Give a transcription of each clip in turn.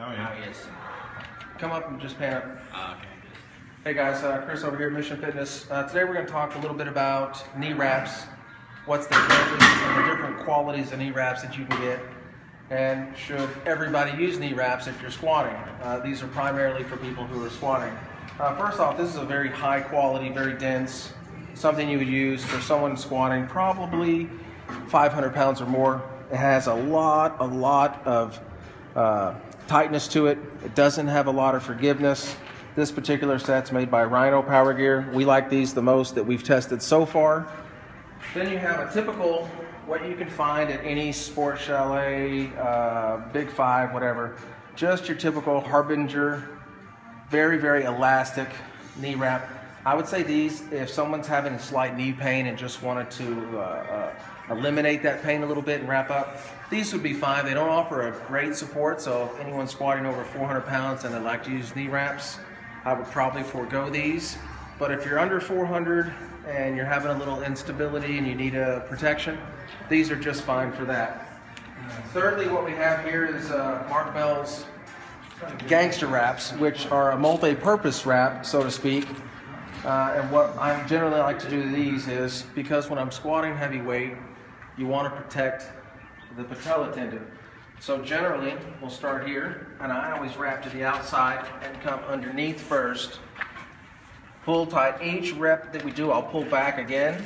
Now he is. Come up and just pan up. Okay. Hey guys, Chris over here at Mission Fitness. Today we're going to talk a little bit about knee wraps, what's the difference and the different qualities of knee wraps that you can get, and should everybody use knee wraps if you're squatting. These are primarily for people who are squatting. First off, this is a very high quality, very dense, something you would use for someone squatting probably 500 pounds or more. It has a lot of tightness to it. It doesn't have a lot of forgiveness. This particular set's made by Rhino Power Gear. We like these the most that we've tested so far. Then you have a typical, what you can find at any sports chalet, Big Five, whatever. Just your typical Harbinger, very elastic knee wrap. I would say these, if someone's having slight knee pain and just wanted to eliminate that pain a little bit and wrap up, these would be fine. They don't offer a great support, so if anyone's squatting over 400 pounds and they'd like to use knee wraps, I would probably forego these. But if you're under 400 and you're having a little instability and you need a protection, these are just fine for that. Thirdly, what we have here is Mark Bell's Gangster Wraps, which are a multi-purpose wrap, so to speak. And what I generally like to do to these is, because when I'm squatting heavy weight, you want to protect the patella tendon. So generally, we'll start here, and I always wrap to the outside and come underneath first. Pull tight. Each rep that we do, I'll pull back again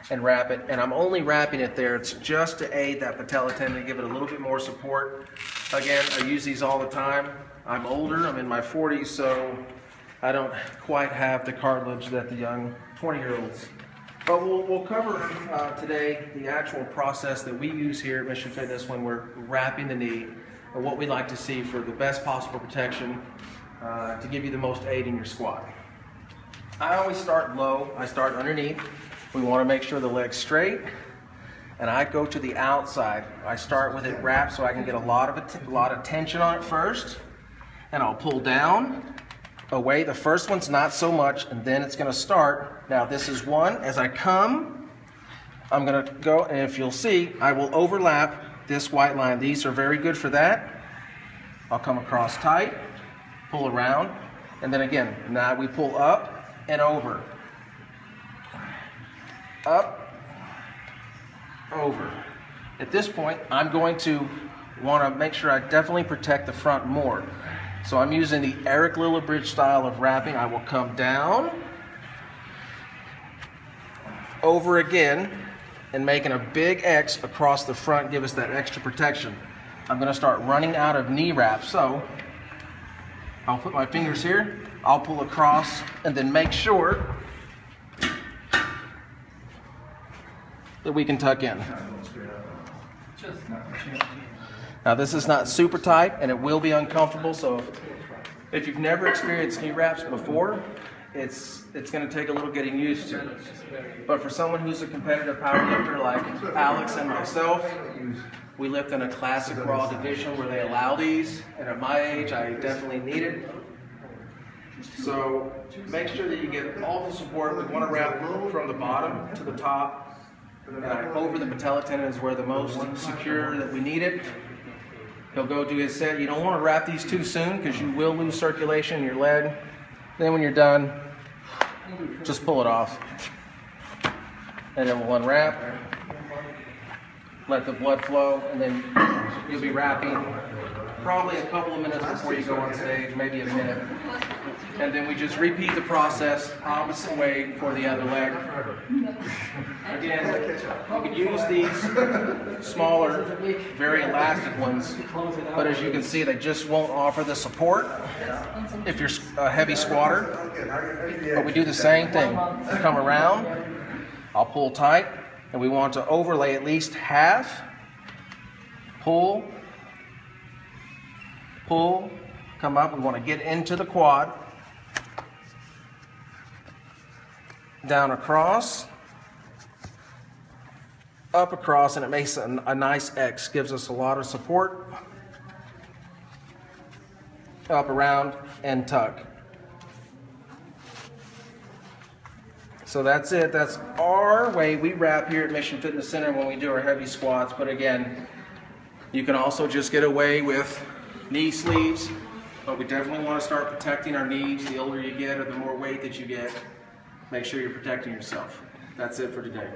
and wrap it. And I'm only wrapping it there. It's just to aid that patella tendon, give it a little bit more support. Again, I use these all the time. I'm older. I'm in my 40s, so I don't quite have the cartilage that the young 20-year-olds. But we'll cover today the actual process that we use here at Mission Fitness when we're wrapping the knee, and what we like to see for the best possible protection to give you the most aid in your squat. I always start low. I start underneath. We want to make sure the leg's straight, and I go to the outside. I start with it wrapped so I can get a lot of tension on it first, and I'll pull down. Away. The first one's not so much, and then it's going to start. Now this is one. As I come, I'm going to go, and if you'll see, I will overlap this white line. These are very good for that. I'll come across tight, pull around, and then again, now we pull up and over. Up, over. At this point, I'm going to want to make sure I definitely protect the front more. So I'm using the Eric Lillibridge style of wrapping. I will come down, over again, and making a big X across the front, give us that extra protection. I'm going to start running out of knee wraps. So I'll put my fingers here, I'll pull across, and then make sure that we can tuck in. Now this is not super tight, and it will be uncomfortable, so if you've never experienced knee wraps before, it's going to take a little getting used to. But for someone who's a competitive powerlifter like Alex and myself, we lift in a classic raw division where they allow these, and at my age I definitely need it. So make sure that you get all the support. We want to wrap from the bottom to the top. Over the patella tendon is where the most secure that we need it. He'll go do his set. You don't want to wrap these too soon because you will lose circulation in your leg. Then when you're done, just pull it off. And then we'll unwrap, let the blood flow, and then you'll be wrapping probably a couple of minutes before you go on stage, maybe a minute. And then we just repeat the process opposite way for the other leg. Again, you can use these smaller, very elastic ones, but as you can see, they just won't offer the support if you're a heavy squatter. But we do the same thing. Come around, I'll pull tight, and we want to overlay at least half. Pull, pull, come up. We want to get into the quad. Down across, up across, and it makes a nice X. Gives us a lot of support. Up, around, and tuck. So that's it. That's our way we wrap here at Mission Fitness Center when we do our heavy squats. But again, you can also just get away with knee sleeves, but we definitely want to start protecting our knees. The older you get or the more weight that you get, make sure you're protecting yourself. That's it for today.